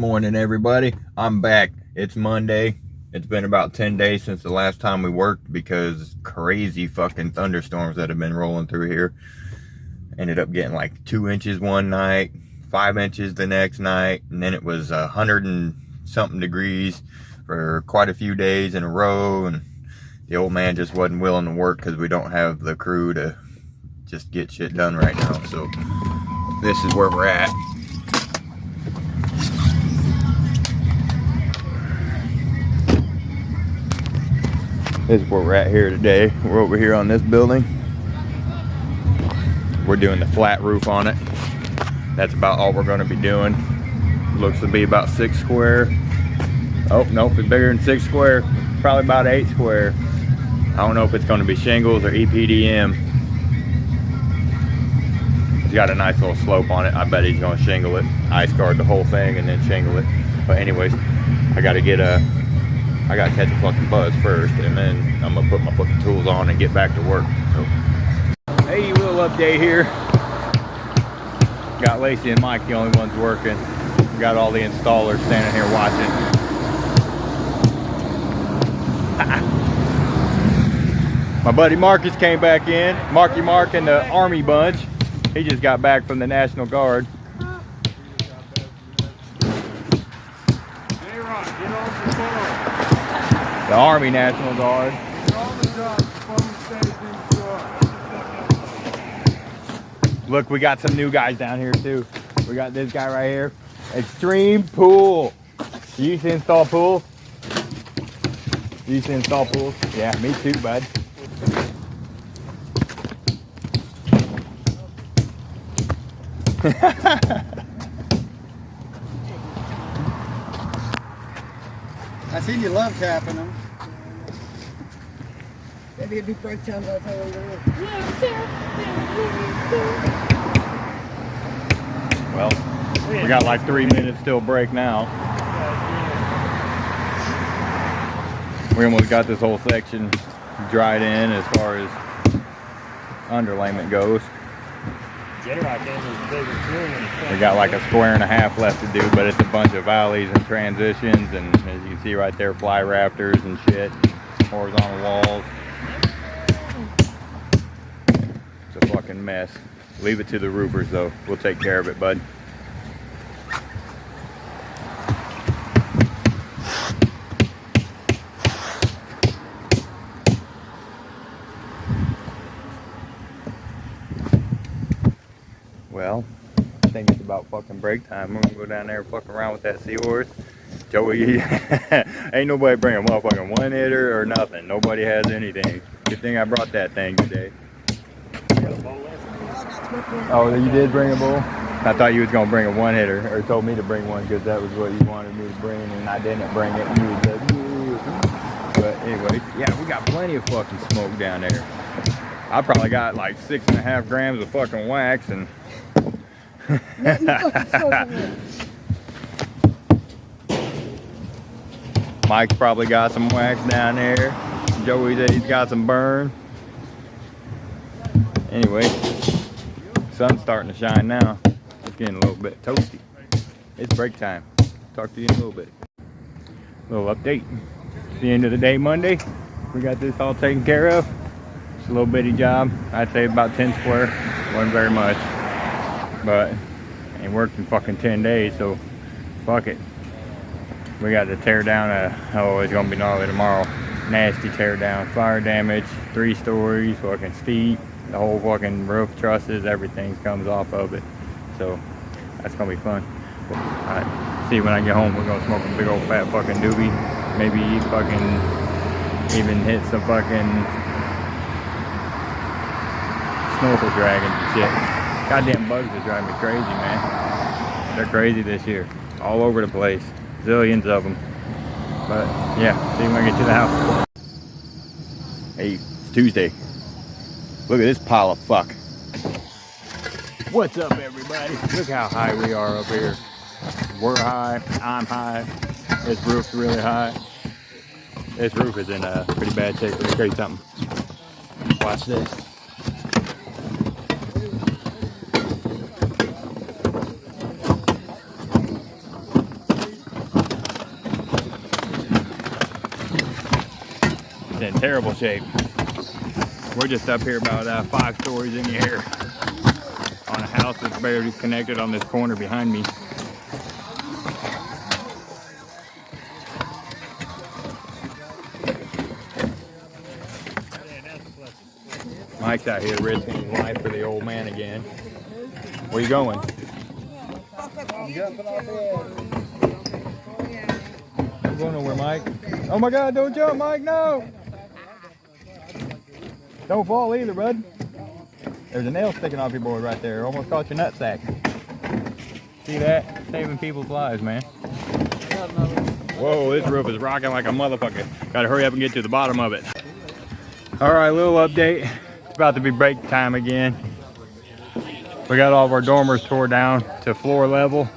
morning, everybody. I'm back. It's Monday. It's been about 10 days since the last time we worked because crazy fucking thunderstorms that have been rolling through here. Ended up getting like 2 inches one night, 5 inches the next night, and then it was 100 and something degrees for quite a few days in a row, and the old man just wasn't willing to work because we don't have the crew to just get shit done right now. So this is where we're at. This is where we're at here today. We're over here on this building. We're doing the flat roof on it. That's about all we're going to be doing. Looks to be about 6 square. Oh, nope, it's bigger than 6 square. Probably about 8 square. I don't know if it's going to be shingles or EPDM. It's got a nice little slope on it. I bet he's going to shingle it. Ice guard the whole thing and then shingle it. But anyways, I got to catch a fucking buzz first, and then I'm gonna put my fucking tools on and get back to work. So, hey, little update here. Got Lacey and Mike, the only ones working. Got all the installers standing here watching. My buddy Marcus came back in. Marky Mark and the Army bunch. He just got back from the National Guard. The Army National Guard. Look, we got some new guys down here too. We got this guy right here. Extreme Pool. You used to install pools? You used to install pools? Yeah, me too, bud. I seen you love tapping them. Maybe a big break time by the time Well, we got like 3 minutes till break now. We almost got this whole section dried in as far as underlayment goes. We got like 1.5 squares left to do, but it's a bunch of valleys and transitions, and as you can see right there, fly rafters and shit, horizontal walls. It's a fucking mess. Leave it to the roofers though. We'll take care of it, bud. Well, I think it's about fucking break time. We're gonna go down there and fuck around with that Seahorse. Joey, ain't nobody bringing a motherfucking one hitter or nothing. Nobody has anything. Good thing I brought that thing today. Oh, you did bring a bull? I thought you was gonna bring a one hitter, or told me to bring one because that was what you wanted me to bring, and I didn't bring it. And you was like, yeah. But anyway, yeah, we got plenty of fucking smoke down there. I probably got like 6.5 grams of fucking wax and. Mike's probably got some wax down there. Joey said he's got some burn. Anyway, sun's starting to shine now. It's getting a little bit toasty. It's break time. Talk to you in a little bit. Little update. It's the end of the day, Monday. We got this all taken care of. It's a little bitty job. I'd say about 10 square. Wasn't very much. But ain't worked in fucking 10 days, so fuck it. We got to tear down it's gonna be gnarly tomorrow. Nasty tear down. Fire damage, 3 stories, fucking steep. The whole fucking roof, trusses, everything comes off of it. So that's gonna be fun. Alright, see when I get home, we're gonna smoke a big old fat fucking doobie. Maybe fucking even hit some fucking snorkel dragons and shit. Goddamn bugs are driving me crazy, man. They're crazy this year. All over the place. Zillions of them. But yeah, see when I get to the house. Hey, it's Tuesday. Look at this pile of fuck. What's up, everybody? Look how high we are up here. We're high. I'm high. This roof's really high. This roof is in pretty bad shape. Let me show you something. Watch this. It's in terrible shape. We're just up here about 5 stories in the air on a house that's barely connected on this corner behind me. Mike's out here risking his life for the old man again. Where you going? I'm jumping off the edge. I'm going nowhere, Mike. Oh my God, don't jump, Mike, no! Don't fall either, bud. There's a nail sticking off your board right there. Almost caught your nutsack. See that? Saving people's lives, man. Whoa, this roof is rocking like a motherfucker. Gotta hurry up and get to the bottom of it. All right, little update. It's about to be break time again. We got all of our dormers tore down to floor level.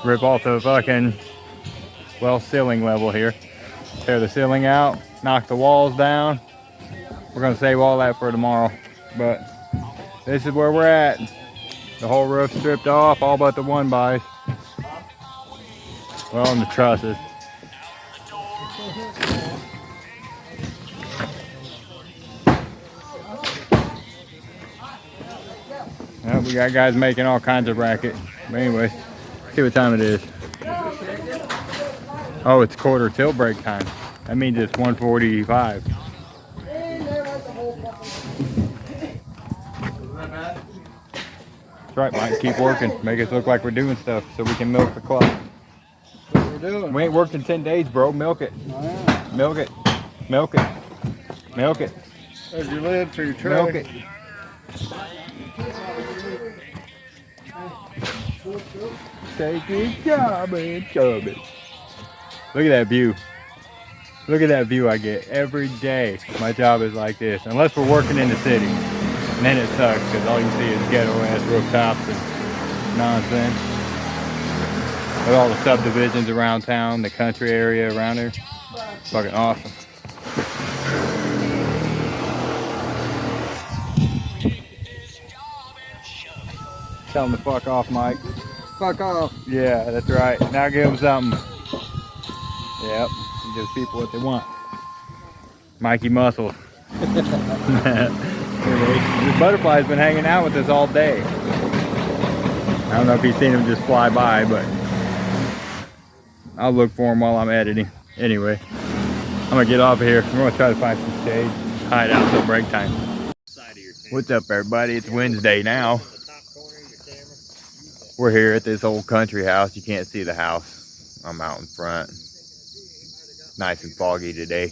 Rip off the fucking, well, ceiling level here. Tear the ceiling out, knock the walls down. We're gonna save all that for tomorrow. But this is where we're at. The whole roof stripped off, all but the one bys. Well, and the trusses. Well, we got guys making all kinds of racket. But anyways, see what time it is. Oh, it's quarter till break time. That means it's 1:45. That's right, Mike. Keep working. Make us look like we're doing stuff so we can milk the clock. That's what we're doing. We ain't worked in 10 days, bro. Milk it. Oh, yeah. Milk it. Milk it. Milk it. There's your lid for your tray. Milk it. Take your job and chub it. Look at that view. Look at that view I get every day. My job is like this, unless we're working in the city. And then it sucks because all you see is ghetto ass rooftops and nonsense. With all the subdivisions around town, the country area around here. Fucking awesome. Tell him to fuck off, Mike. Fuck off. Yeah, that's right. Now give them something. Yep, gives people what they want. Mikey Muscles. This butterfly's been hanging out with us all day. I don't know if you've seen him just fly by, but I'll look for him while I'm editing. Anyway, I'm gonna get off of here. We're gonna try to find some shade, hide out till break time. What's up, everybody? It's Wednesday now. We're here at this old country house. You can't see the house. I'm out in front. It's nice and foggy today.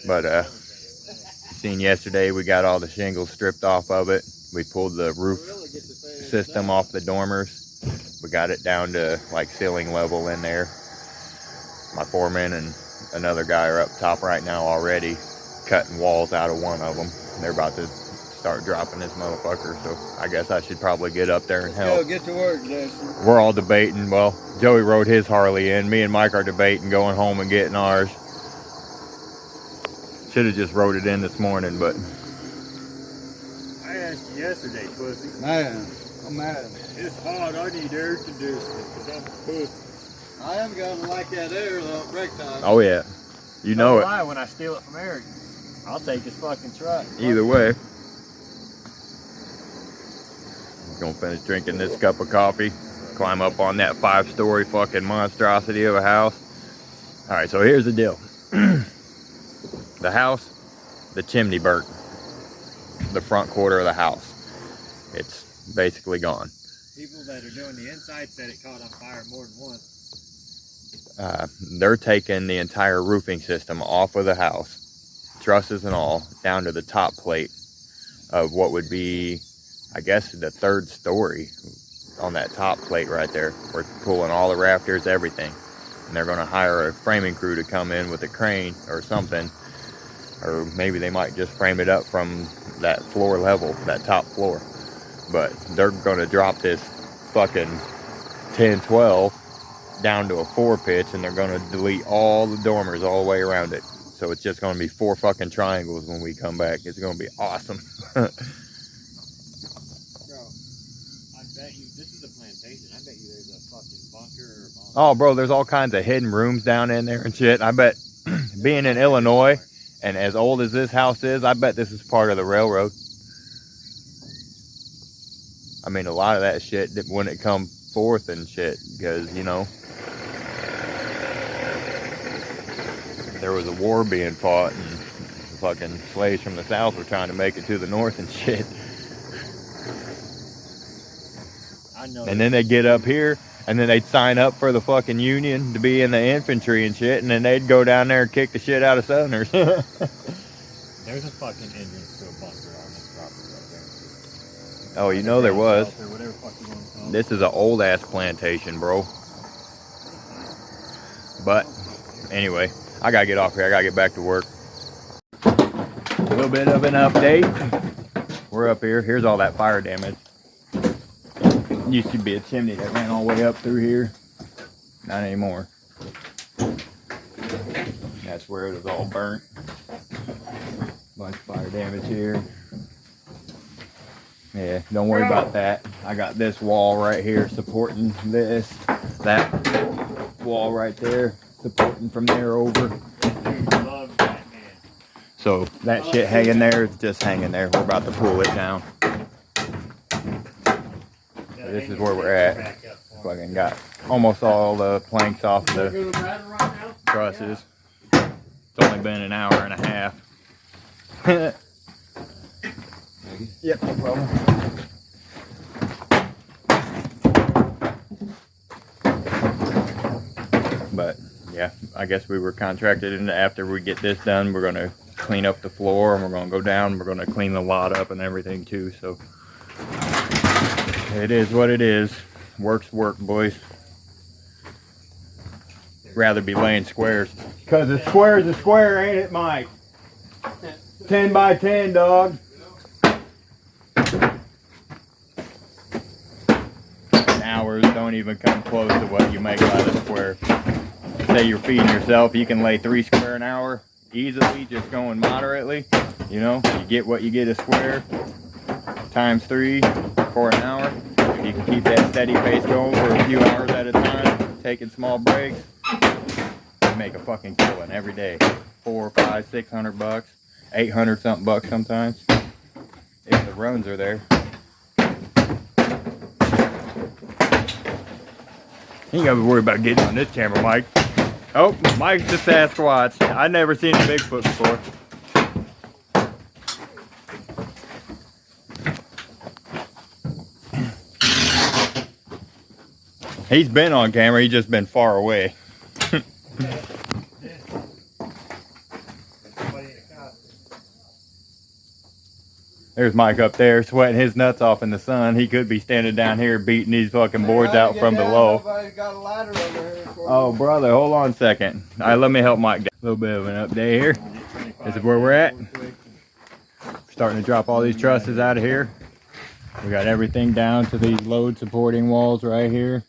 But seen yesterday, we got all the shingles stripped off of it. We pulled the roof system off the dormers. We got it down to like ceiling level in there. My foreman and another guy are up top right now already cutting walls out of one of them. They're about to start dropping this motherfucker, so I guess I should probably get up there and help. Go get to work, Jason. We're all debating. Well, Joey rode his Harley in. Me and Mike are debating going home and getting ours. Should have just rode it in this morning, but I asked you yesterday, pussy. Man, I'm mad. It's hot. I need air conditioning because I'm a pussy. I am gonna like that air though at break time. oh yeah, you know it. Why? When I steal it from Eric, I'll take his fucking truck. Either way. Gonna finish drinking this cup of coffee, climb up on that 5-story fucking monstrosity of a house. All right, so here's the deal. The house, the chimney burnt. The front quarter of the house. It's basically gone. People that are doing the inside said it caught on fire more than once. They're taking the entire roofing system off of the house, trusses and all, down to the top plate of what would be, I guess, the 3rd story on that top plate right there. We're pulling all the rafters, everything. And they're gonna hire a framing crew to come in with a crane or something. Or maybe they might just frame it up from that floor level, that top floor. But they're gonna drop this fucking 10-12 down to a 4 pitch, and they're gonna delete all the dormers all the way around it. So it's just gonna be 4 fucking triangles when we come back. It's gonna be awesome. Bro, I bet you, this is a plantation. I bet you there's a fucking bunker or a bomb. Oh, bro, there's all kinds of hidden rooms down in there and shit. I bet being in Illinois, and as old as this house is, I bet this is part of the railroad. I mean, a lot of that shit wouldn't come forth and shit, because, you know, there was a war being fought, and fucking slaves from the South were trying to make it to the North and shit. I know. And then they'd get up here, and then they'd sign up for the fucking Union to be in the infantry and shit, and then they'd go down there and kick the shit out of Southerners. There's a fucking entrance to a bunker on this property right there. Oh, you know there was. Shelter, whatever fuck you want to call it. This is an old ass plantation, bro. But anyway, I gotta get off here. I gotta get back to work. A little bit of an update. We're up here. Here's all that fire damage. Used to be a chimney that ran all the way up through here. Not anymore. That's where it was all burnt. Bunch of fire damage here. Yeah, don't worry about that. I got this wall right here supporting this. That wall right there supporting from there over. Love that, man. So that shit hanging there is just hanging there. We're about to pull it down. This is where we're at. Fucking got almost all the planks off the trusses. It's only been an hour and a half. Yep, no problem. But yeah, I guess we were contracted, and after we get this done, we're gonna clean up the floor, and we're gonna go down, we're gonna clean the lot up and everything too. So it is what it is. Work's work, boys. Rather be laying squares. Cause a square's a square, ain't it, Mike? 10 by 10, dog. Hours don't even come close to what you make by the square. Say you're feeding yourself, you can lay 3 square an hour easily, just going moderately. You know, you get what you get a square times 3 for an hour. If you can keep that steady pace going for a few hours at a time, taking small breaks, you make a fucking killing every day. 400, 500, 600 bucks, 800 something bucks sometimes, if the runs are there. You ain't gotta worry about getting on this camera, Mike. Oh, Mike's the Sasquatch. I've never seen a Bigfoot before. He's been on camera, he's just been far away. There's Mike up there sweating his nuts off in the sun. He could be standing down here beating these fucking boards out from below. Got a ladder over here Oh, brother, hold on a second. All right, let me help Mike. A little bit of an update here. This is where we're at. Starting to drop all these trusses out of here. We got everything down to these load supporting walls right here.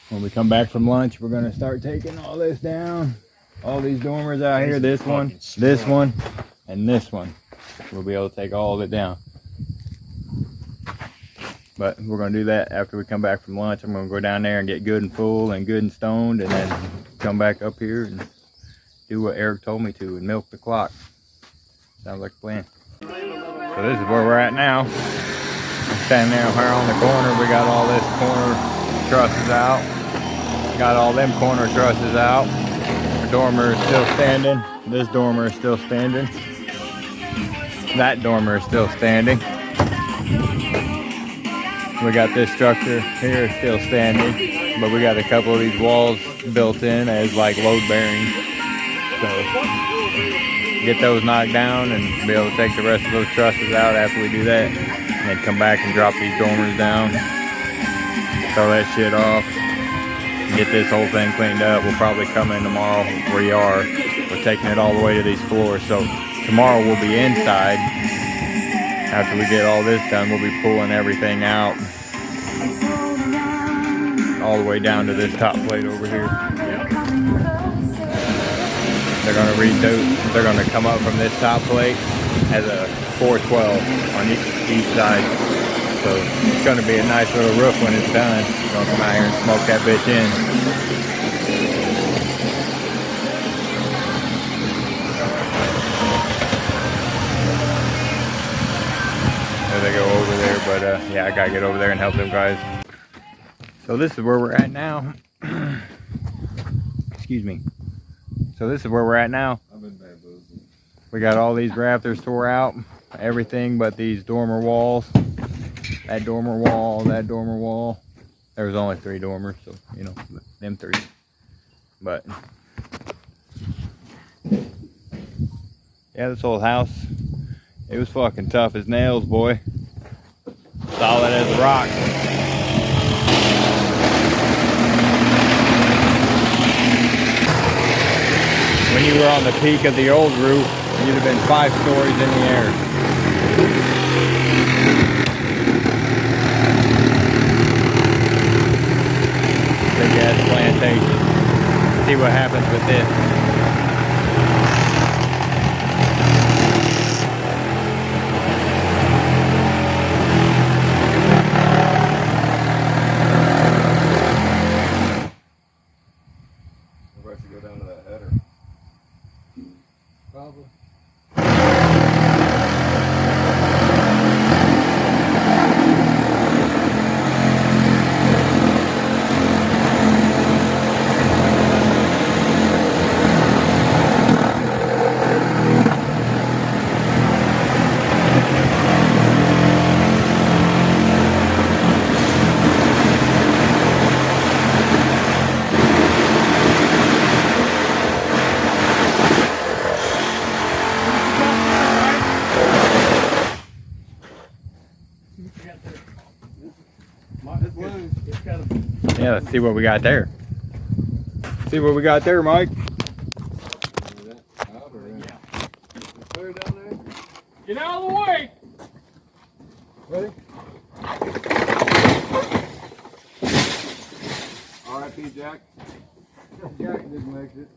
When we come back from lunch, we're gonna start taking all this down. All these dormers out here, this one, and this one. We'll be able to take all of it down. But we're gonna do that after we come back from lunch. I'm gonna go down there and get good and full and good and stoned, and then come back up here and do what Eric told me to and milk the clock. Sounds like a plan. So this is where we're at now. I'm standing there here on the corner. We got all this corner trusses out. Got all them corner trusses out. The dormer is still standing. This dormer is still standing. That dormer is still standing. We got this structure here still standing, but we got a couple of these walls built in as like load bearing. So get those knocked down and be able to take the rest of those trusses out after we do that, and then come back and drop these dormers down, throw that shit off, get this whole thing cleaned up. We'll probably come in tomorrow where you are. We're taking it all the way to these floors. So tomorrow we'll be inside. After we get all this done, we'll be pulling everything out all the way down to this top plate over here. They're gonna they're gonna come up from this top plate as a 412 on each side. So it's gonna be a nice little roof when it's done. We're gonna come out here and smoke that bitch in. Yeah, I gotta get over there and help them guys. So this is where we're at now. Excuse me. So this is where we're at now. I've been bamboozled. We got all these rafters tore out, everything but these dormer walls. That dormer wall, that dormer wall. There was only 3 dormers, so you know, them 3. But yeah, this old house, it was fucking tough as nails, boy. Solid as a rock. When you were on the peak of the old roof, you'd have been 5 stories in the air. Big ass plantation. See what happens with this. Everybody should go down to that header. Probably. Yeah, let's see what we got there. See what we got there, Mike. Get out of the way! Ready? R.I.P. Jack. Jack didn't make it.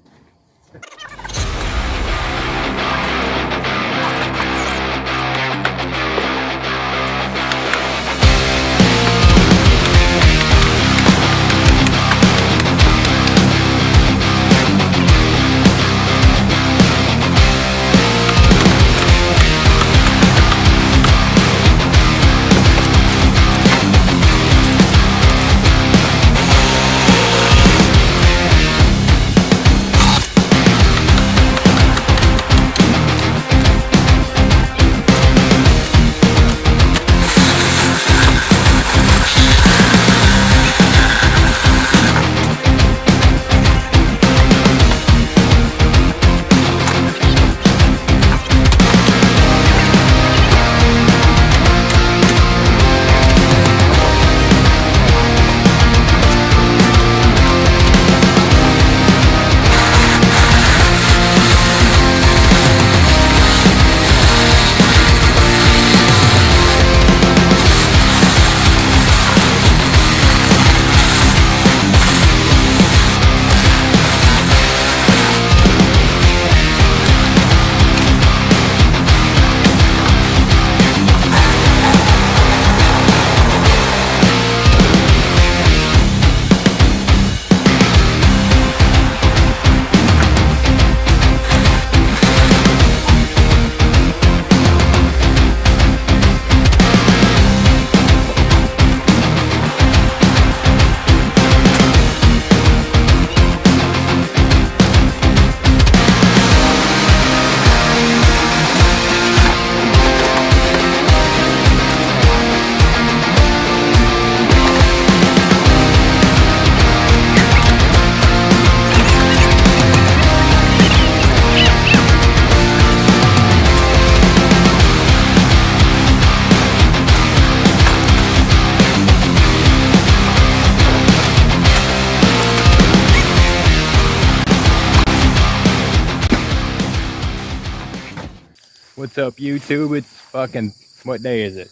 What's up, YouTube? It's fucking, what day is it?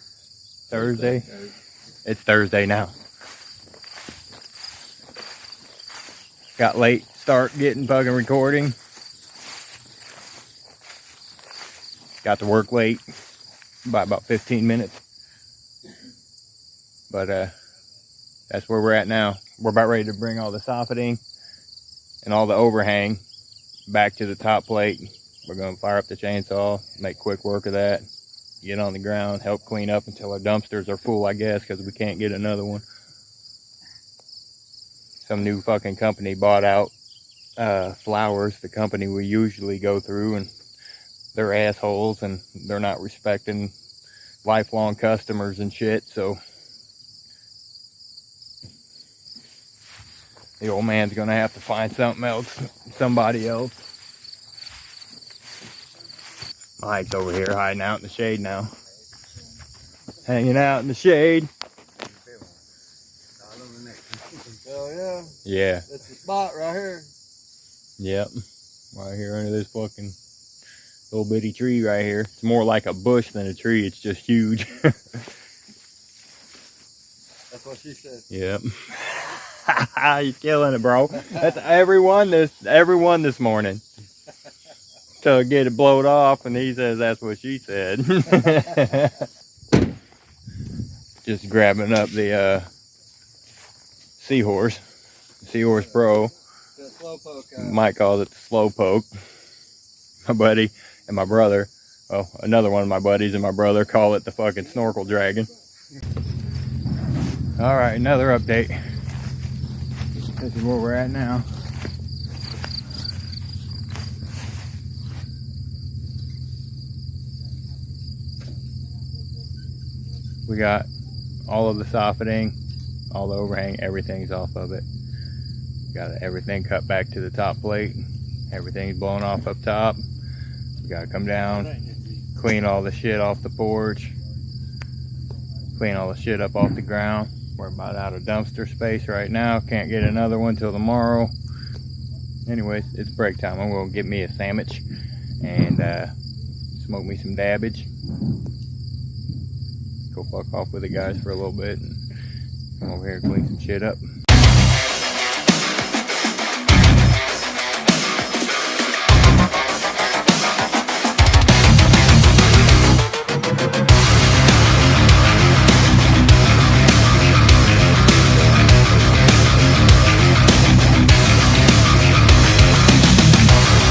Thursday? It's Thursday now. Got late start getting fucking recording. Got to work late by about 15 minutes. But that's where we're at now. We're about ready to bring all the soffitting and all the overhang back to the top plate. We're going to fire up the chainsaw, make quick work of that, get on the ground, help clean up until our dumpsters are full, I guess, because we can't get another one. Some new fucking company bought out Flowers, the company we usually go through, and they're assholes and they're not respecting lifelong customers and shit, so the old man's gonna have to find something else, somebody else. Mike's over here hiding out in the shade now. Hanging out in the shade. Hell yeah. Yeah. That's the spot right here. Yep. Right here under this fucking little bitty tree right here. It's more like a bush than a tree. It's just huge. That's what she said. Yep. You're killing it, bro. That's everyone this morning. So get it blowed off, and he says that's what she said. Just grabbing up the Seahorse Pro. The slowpoke. Mike calls it the Slowpoke. My buddy and my brother, well, another one of my buddies and my brother call it the fucking Snorkel Dragon. All right, another update. This is where we're at now. We got all of the soffitting, all the overhang, everything's off of it. Got everything cut back to the top plate. Everything's blown off up top. We gotta come down, clean all the shit off the porch, clean all the shit up off the ground. We're about out of dumpster space right now. Can't get another one till tomorrow. Anyways, it's break time. I'm gonna get me a sandwich and smoke me some dabbage. Go fuck off with the guys for a little bit and come over here and clean some shit up.